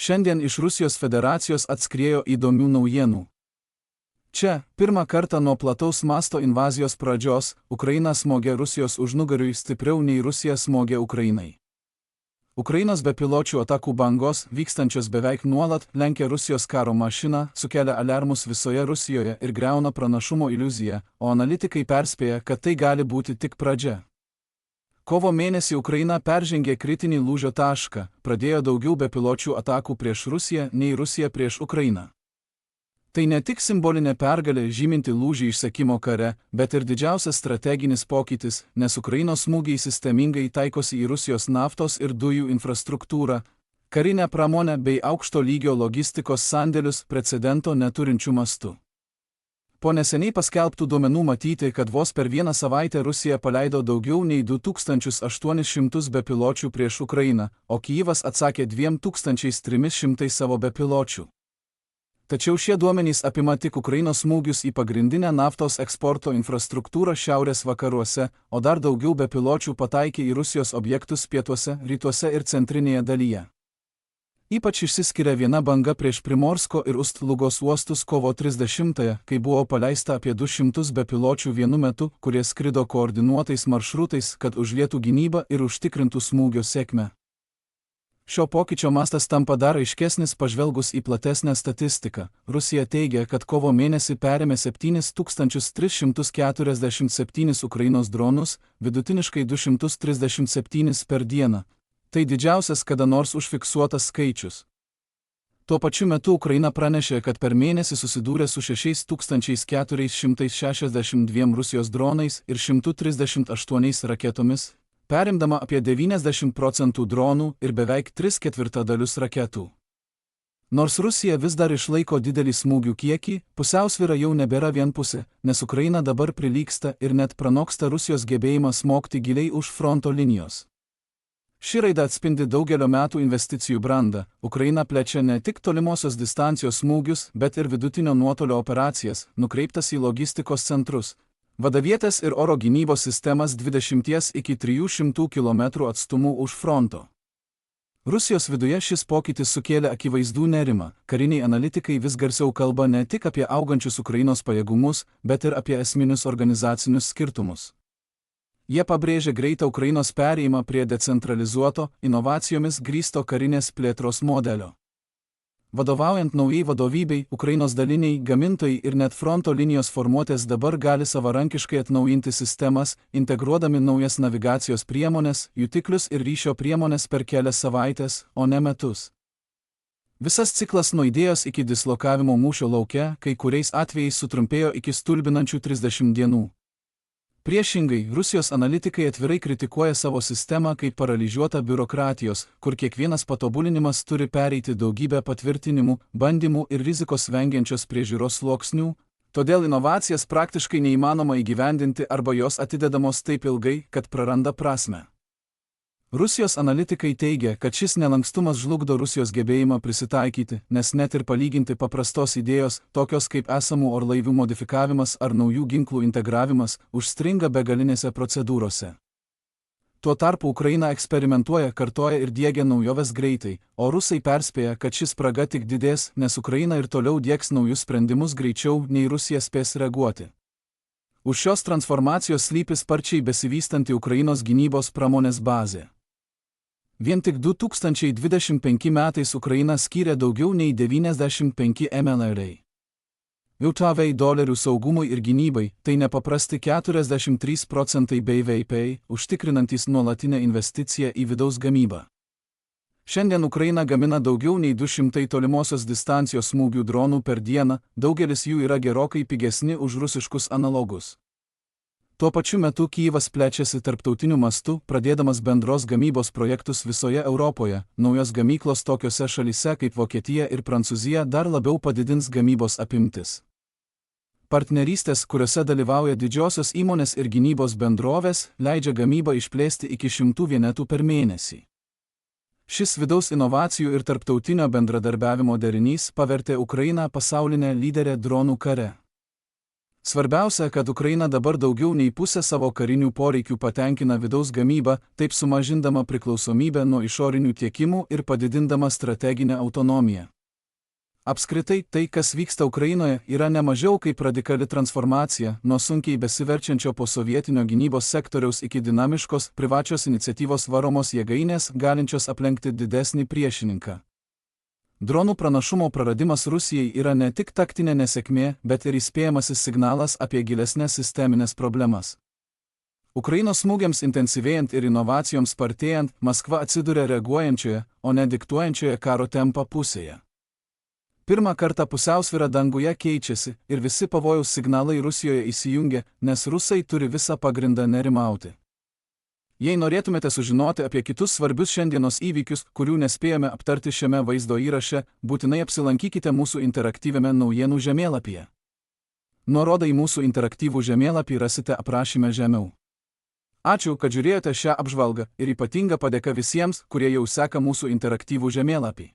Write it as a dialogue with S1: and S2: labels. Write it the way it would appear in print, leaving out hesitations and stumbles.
S1: Šiandien iš Rusijos federacijos atskriejo įdomių naujienų. Čia, pirmą kartą nuo plataus masto invazijos pradžios, Ukraina smogė Rusijos užnugariui stipriau nei Rusija smogė Ukrainai. Ukrainos bepiločių atakų bangos, vykstančios beveik nuolat, lenkia Rusijos karo mašiną, sukelia aliarmus visoje Rusijoje ir griauna pranašumo iliuziją, o analitikai perspėja, kad tai gali būti tik pradžia. Kovo mėnesį Ukraina peržengė kritinį lūžio tašką, pradėjo daugiau bepiločių atakų prieš Rusiją nei Rusija prieš Ukrainą. Tai ne tik simbolinė pergalė žyminti lūžį išsekimo kare, bet ir didžiausias strateginis pokytis, nes Ukrainos smūgiai sistemingai taikosi į Rusijos naftos ir dujų infrastruktūrą, karinę pramonę bei aukšto lygio logistikos sandėlius precedento neturinčių mastų. Po neseniai paskelbtų duomenų matyti, kad vos per vieną savaitę Rusija paleido daugiau nei 2800 bepiločių prieš Ukrainą, o Kijivas atsakė 2300 savo bepiločių. Tačiau šie duomenys apima tik Ukrainos smūgius į pagrindinę naftos eksporto infrastruktūrą šiaurės vakaruose, o dar daugiau bepiločių pataikė į Rusijos objektus pietuose, rytuose ir centrinėje dalyje. Ypač išsiskiria viena banga prieš Primorsko ir Ust-Lugos uostus kovo 30-ąją, kai buvo paleista apie 200 bepiločių vienu metu, kurie skrido koordinuotais maršrutais, kad užlietų gynybą ir užtikrintų smūgio sėkmę. Šio pokyčio mastas tampa dar aiškesnis pažvelgus į platesnę statistiką. Rusija teigia, kad kovo mėnesį perėmė 7347 Ukrainos dronus, vidutiniškai 237 per dieną. Tai didžiausias kada nors užfiksuotas skaičius. Tuo pačiu metu Ukraina pranešė, kad per mėnesį susidūrė su 6462 Rusijos dronais ir 138 raketomis, perimdama apie 90% dronų ir beveik 3/4 raketų. Nors Rusija vis dar išlaiko didelį smūgių kiekį, pusiausvyra jau nebėra vienpusė, nes Ukraina dabar prilygsta ir net pranoksta Rusijos gebėjimą smogti giliai už fronto linijos. Ši raida atspindi daugelio metų investicijų brandą. Ukraina plečia ne tik tolimosios distancijos smūgius, bet ir vidutinio nuotolio operacijas, nukreiptas į logistikos centrus, vadavietės ir oro gynybos sistemas 20 iki 300 km atstumu už fronto. Rusijos viduje šis pokytis sukėlė akivaizdų nerimą. Kariniai analitikai vis garsiau kalba ne tik apie augančius Ukrainos pajėgumus, bet ir apie esminius organizacinius skirtumus. Jie pabrėžia greitą Ukrainos perėjimą prie decentralizuoto, inovacijomis grįsto karinės plėtros modelio. Vadovaujant naujai vadovybei, Ukrainos daliniai, gamintojai ir net fronto linijos formuotės dabar gali savarankiškai atnaujinti sistemas, integruodami naujas navigacijos priemones, jutiklius ir ryšio priemones per kelias savaites, o ne metus. Visas ciklas nuo idėjos iki dislokavimo mūšio lauke, kai kuriais atvejais sutrumpėjo iki stulbinančių 30 dienų. Priešingai, Rusijos analitikai atvirai kritikuoja savo sistemą kaip paralyžiuotą biurokratijos, kur kiekvienas patobulinimas turi pereiti daugybę patvirtinimų, bandymų ir rizikos vengiančios priežiūros sluoksnių, todėl inovacijas praktiškai neįmanoma įgyvendinti arba jos atidedamos taip ilgai, kad praranda prasmę. Rusijos analitikai teigia, kad šis nelankstumas žlugdo Rusijos gebėjimą prisitaikyti, nes net ir palyginti paprastos idėjos, tokios kaip esamų orlaivių modifikavimas ar naujų ginklų integravimas, užstringa begalinėse procedūrose. Tuo tarpu Ukraina eksperimentuoja, kartoja ir diegia naujoves greitai, o rusai perspėja, kad ši spraga tik didės, nes Ukraina ir toliau diegs naujus sprendimus greičiau, nei Rusija spės reaguoti. Už šios transformacijos slypi sparčiai besivystanti Ukrainos gynybos pramonės bazė. Vien tik 2025 metais Ukraina skyrė daugiau nei 95 MLR. $. Saugumui ir gynybai, tai nepaprasti 43% BVP, užtikrinantys nuolatinę investiciją į vidaus gamybą. Šiandien Ukraina gamina daugiau nei 200 tolimosios distancijos smūgių dronų per dieną, daugelis jų yra gerokai pigesni už rusiškus analogus. Tuo pačiu metu Kijivas plečiasi tarptautiniu mastu, pradėdamas bendros gamybos projektus visoje Europoje. Naujos gamyklos tokiose šalyse kaip Vokietija ir Prancūzija dar labiau padidins gamybos apimtis. Partnerystės, kuriuose dalyvauja didžiosios įmonės ir gynybos bendrovės, leidžia gamybą išplėsti iki 100 vienetų per mėnesį. Šis vidaus inovacijų ir tarptautinio bendradarbiavimo derinys pavertė Ukrainą pasaulinę lyderę dronų kare. Svarbiausia, kad Ukraina dabar daugiau nei pusę savo karinių poreikių patenkina vidaus gamybą, taip sumažindama priklausomybę nuo išorinių tiekimų ir padidindama strateginę autonomiją. Apskritai, tai, kas vyksta Ukrainoje, yra ne mažiau kaip radikali transformacija nuo sunkiai besiverčiančio posovietinio gynybos sektoriaus iki dinamiškos, privačios iniciatyvos varomos jėgainės, galinčios aplenkti didesnį priešininką. Dronų pranašumo praradimas Rusijai yra ne tik taktinė nesėkmė, bet ir įspėjamasis signalas apie gilesnes sisteminės problemas. Ukrainos smūgiams intensyvėjant ir inovacijoms spartėjant, Maskva atsiduria reaguojančioje, o ne diktuojančioje karo tempą pusėje. Pirmą kartą pusiausvyra danguje keičiasi ir visi pavojaus signalai Rusijoje įsijungia, nes rusai turi visą pagrindą nerimauti. Jei norėtumėte sužinoti apie kitus svarbius šiandienos įvykius, kurių nespėjome aptarti šiame vaizdo įraše, būtinai apsilankykite mūsų interaktyviame naujienų žemėlapyje. Nuorodą į mūsų interaktyvų žemėlapį rasite aprašyme žemiau. Ačiū, kad žiūrėjote šią apžvalgą ir ypatinga padėka visiems, kurie jau seka mūsų interaktyvų žemėlapį.